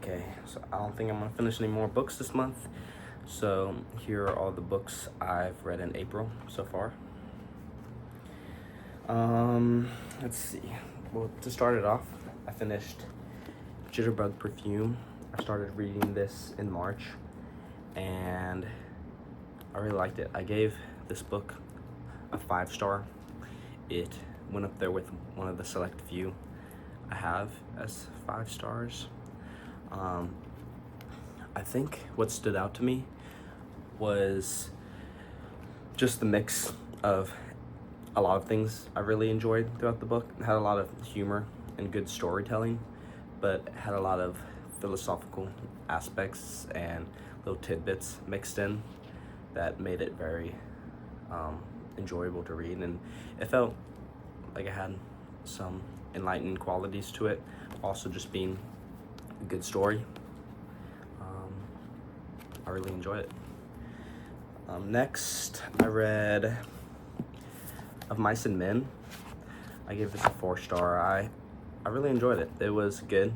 Okay, so I don't think I'm gonna finish any more books this month. So here are all the books I've read in April so far. Let's see. Well, to start it off, I finished Jitterbug Perfume. I started reading this in March, and I really liked it. I gave this book a 5-star. It went up there with one of the select few I have as 5 stars. I think what stood out to me was just the mix of a lot of things I really enjoyed throughout the book. It had a lot of humor and good storytelling, but had a lot of philosophical aspects and little tidbits mixed in that made it very enjoyable to read, and it felt like it had some enlightening qualities to it, also just being a good story. I really enjoyed it. Next, I read Of Mice and Men. I gave this a 4-star. I really enjoyed it. It was good.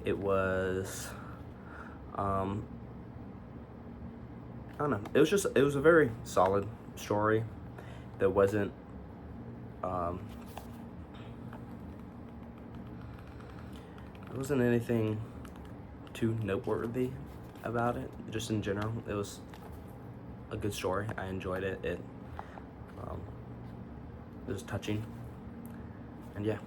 It was, I don't know. It was a very solid story. There wasn't, there wasn't anything too noteworthy about it. Just in general, it was a good story. I enjoyed it. It was touching, and yeah.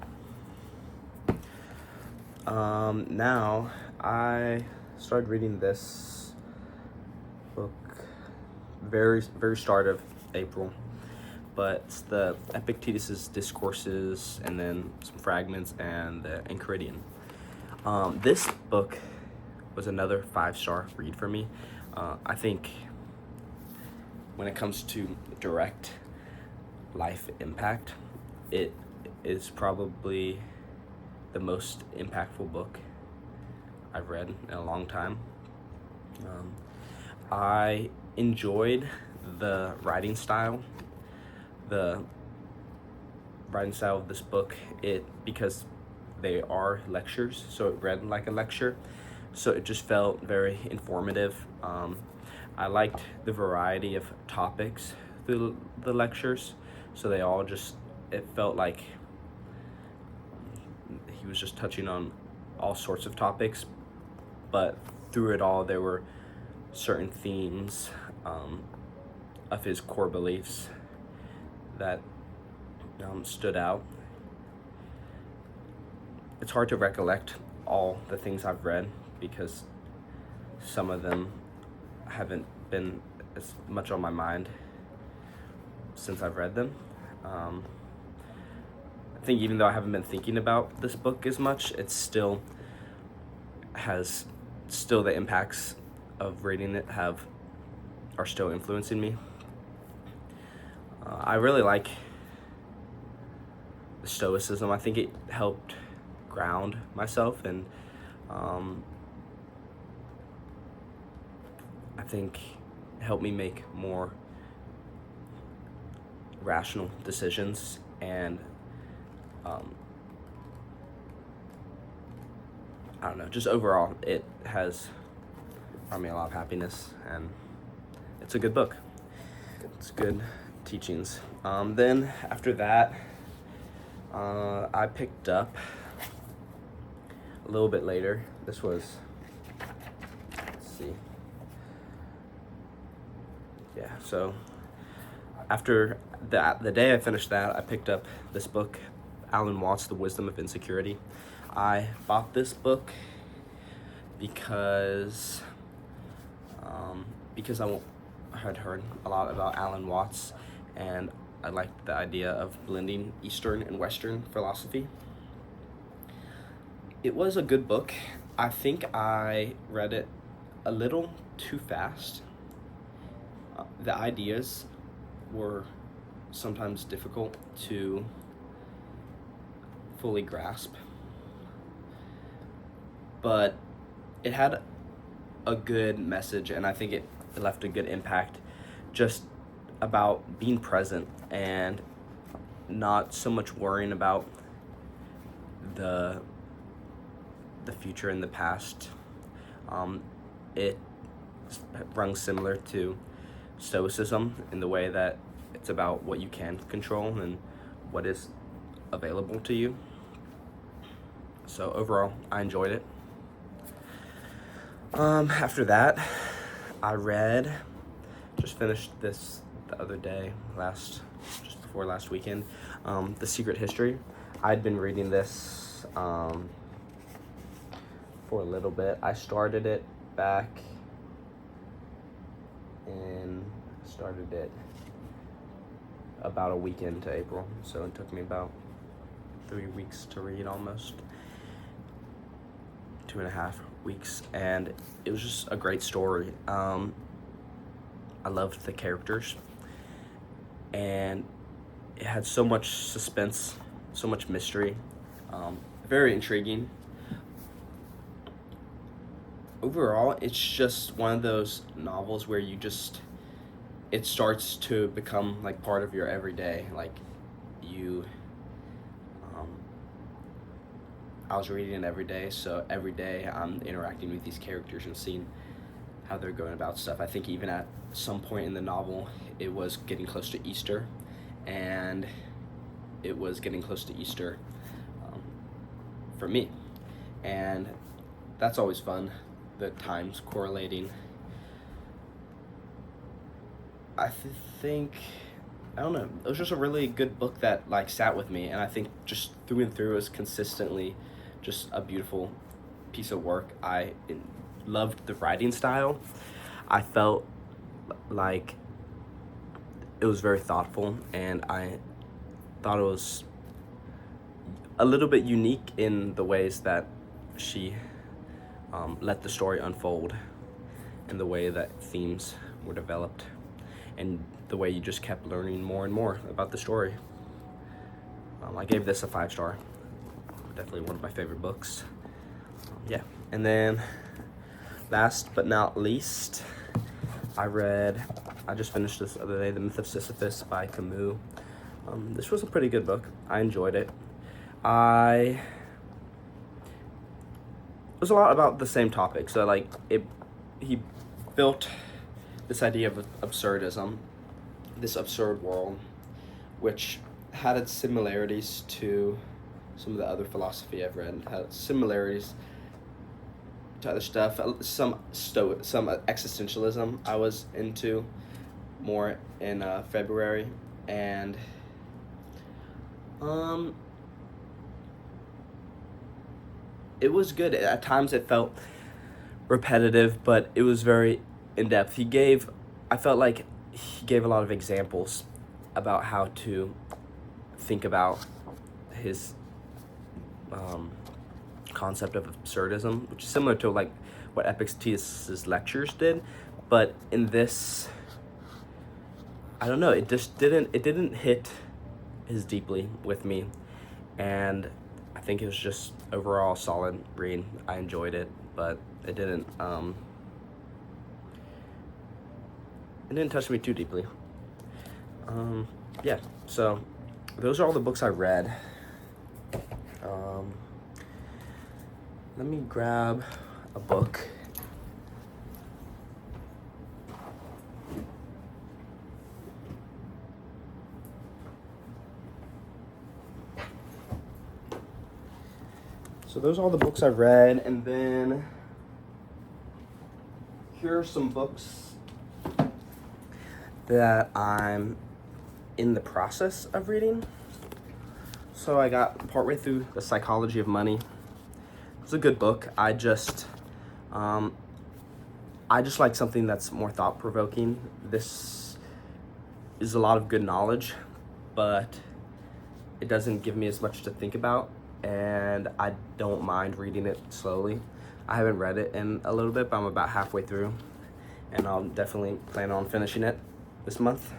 Now I started reading this book very start of April, but it's the Epicetus discourses, and then some fragments, and the Enchiridion. This book was another 5-star read for me. I think when it comes to direct life impact, it is probably the most impactful book I've read in a long time. I enjoyed the writing style of this book, because they are lectures, so it read like a lecture, so it just felt very informative. I liked the variety of topics through the lectures, so they all it felt like he was just touching on all sorts of topics, but through it all there were certain themes of his core beliefs that stood out. It's hard to recollect all the things I've read, because some of them haven't been as much on my mind since I've read them. I think even though I haven't been thinking about this book as much, it still the impacts of reading it are still influencing me. I really like the Stoicism. I think it helped ground myself, and I think it helped me make more rational decisions, and I don't know, just overall it has brought me a lot of happiness, and it's a good book. It's good teachings. Then after that, I picked up a little bit later. This was, let's see. Yeah, so after the day I finished that, I picked up this book, Alan Watts' The Wisdom of Insecurity. I bought this book because I had heard a lot about Alan Watts, and I liked the idea of blending Eastern and Western philosophy. It was a good book. I think I read it a little too fast. The ideas were sometimes difficult to fully grasp, but it had a good message, and I think it left a good impact, just about being present and not so much worrying about the the future and the past. It runs similar to Stoicism in the way that it's about what you can control and what is available to you. So overall, I enjoyed it. After that, I just finished this the other day, just before last weekend, The Secret History. I'd been reading this for a little bit. I started it about a week into April, so it took me about 3 weeks to read, almost 2.5 weeks, and it was just a great story. I loved the characters, and it had so much suspense, so much mystery, very intriguing. Overall, it's just one of those novels where it starts to become like part of your everyday. Like I was reading it every day, so every day I'm interacting with these characters and seeing how they're going about stuff. I think even at some point in the novel, it was getting close to Easter, and it was getting close to Easter for me, and that's always fun, the times correlating. I don't know, it was just a really good book that like sat with me, and I think just through and through is consistently just a beautiful piece of work. I loved the writing style. I felt like it was very thoughtful, and I thought it was a little bit unique in the ways that she let the story unfold, and the way that themes were developed, and the way you just kept learning more and more about the story. I gave this a 5-star. Definitely one of my favorite books. Yeah, and then last but not least, I just finished this other day, The Myth of Sisphus by Camus. This was a pretty good book. I enjoyed it. It was a lot about the same topic. So like he built this idea of absurdism, this absurd world, which had its similarities to some of the other philosophy I've read, had similarities to other stuff, some existentialism I was into more in February, and it was good. At times it felt repetitive, but it was very in-depth. I felt like he gave a lot of examples about how to think about his concept of absurdism, which is similar to like what Epicetus' lectures did, but in this, I don't know, it didn't hit as deeply with me, and I think it was just overall a solid read. I enjoyed it, but it didn't touch me too deeply. Yeah, so those are all the books I read. Let me grab a book. So those are all the books I've read, and then here are some books that I'm in the process of reading. So I got partway through The Psychology of Money. It's a good book. I just like something that's more thought-provoking. This is a lot of good knowledge, but it doesn't give me as much to think about, and I don't mind reading it slowly. I haven't read it in a little bit, but I'm about halfway through, and I'll definitely plan on finishing it this month.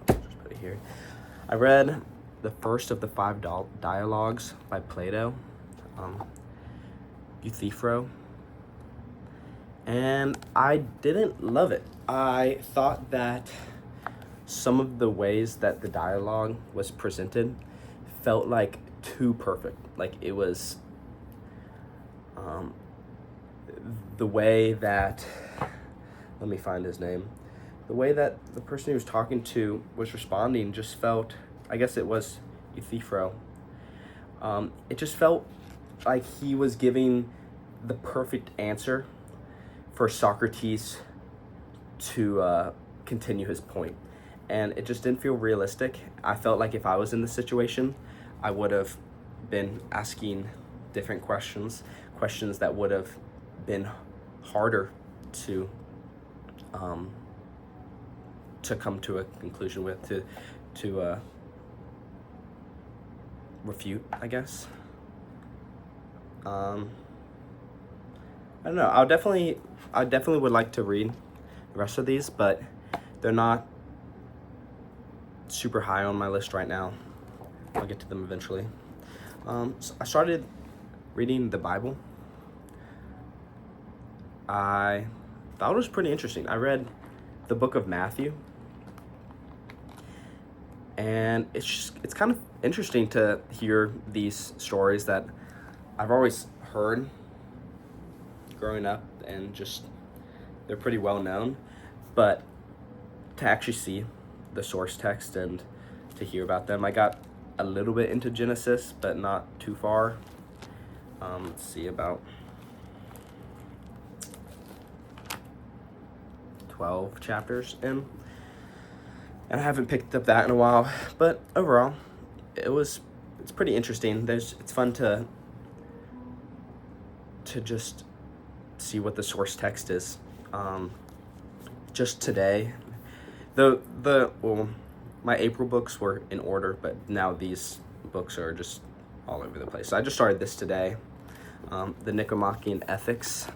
Just put it here. I read the first of the 5 dialogues by Plato, Euthyphro, and I didn't love it. I thought that some of the ways that the dialogue was presented felt like too perfect. Like, it was the way that, let me find his name, the way that the person he was talking to was responding just felt, I guess it was Euthyphro, it just felt like he was giving the perfect answer for Socrates to continue his point. And it just didn't feel realistic. I felt like if I was in the situation, I would have been asking different questions that would have been harder to come to a conclusion with, to refute, I guess. I don't know. I definitely would like to read the rest of these, but they're not super high on my list right now. I'll get to them eventually. So I started reading the Bible. I thought it was pretty interesting. I read the book of Matthew, and it's kind of interesting to hear these stories that I've always heard growing up, and just they're pretty well known, but to actually see the source text and to hear about them. I got a little bit into Genesis, but not too far. Let's see, about 12 chapters in, and I haven't picked up that in a while, but overall it's pretty interesting. It's fun to just see what the source text is. Just today, my April books were in order, but now these books are just all over the place. So I just started this today, the Nagamachian Ethics.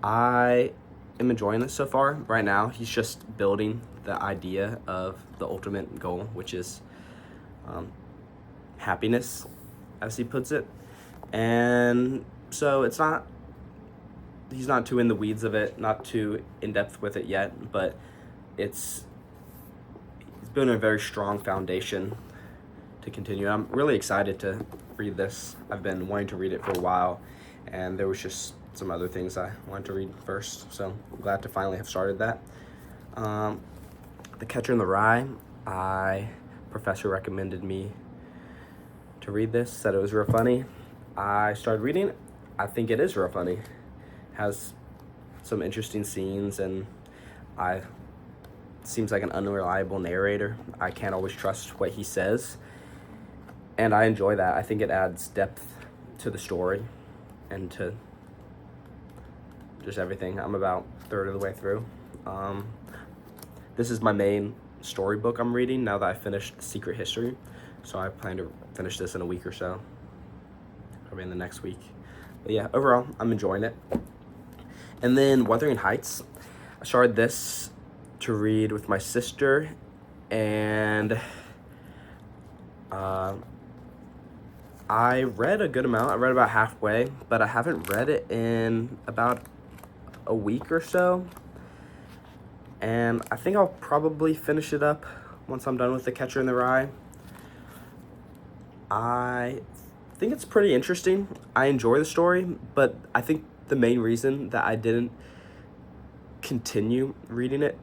I am enjoying this so far. Right now, he's just building the idea of the ultimate goal, which is happiness, as he puts it. And so he's not too in the weeds of it, not too in depth with it yet, but he's building a very strong foundation to continue. I'm really excited to read this. I've been wanting to read it for a while, and there was just some other things I wanted to read first, so I'm glad to finally have started that. The Catcher in the Rye, professor recommended me to read this, said it was real funny. I started reading it. I think it is real funny. Has some interesting scenes, and seems like an unreliable narrator. I can't always trust what he says, and I enjoy that. I think it adds depth to the story and to just everything. I'm about a third of the way through. This is my main storybook I'm reading now that I finished Secret History, so I plan to finish this in a week or so, probably in the next week. But yeah, overall, I'm enjoying it. And then Wuthering Heights, I started this to read with my sister, and I read a good amount. I read about halfway, but I haven't read it in about a week or so, and I think I'll probably finish it up once I'm done with The Catcher in the Rye. I think it's pretty interesting. I enjoy the story, but I think the main reason that I didn't continue reading it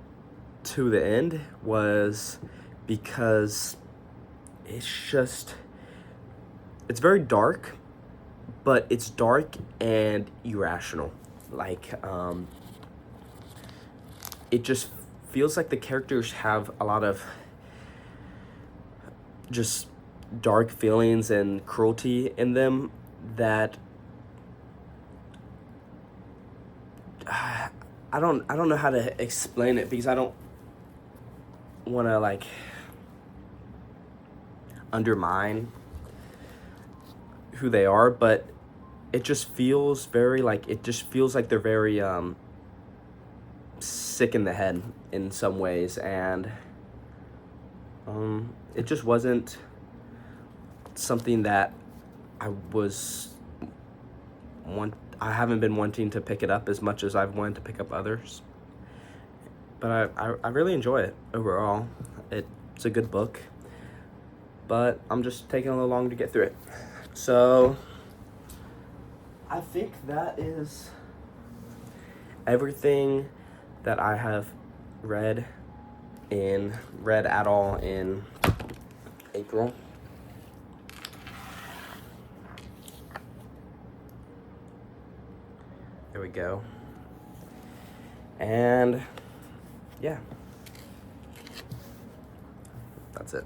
to the end was because it's very dark, but it's dark and irrational. Like, it just feels like the characters have a lot of just dark feelings and cruelty in them that I don't know how to explain it, because I don't want to like undermine who they are, but it just feels very like they're very sick in the head in some ways, and it just wasn't something that I haven't been wanting to pick it up as much as I've wanted to pick up others, but I really enjoy it overall. It's a good book. but I'm just taking a little long to get through it. So I think that is everything that I have read at all in April. There we go. And yeah, that's it.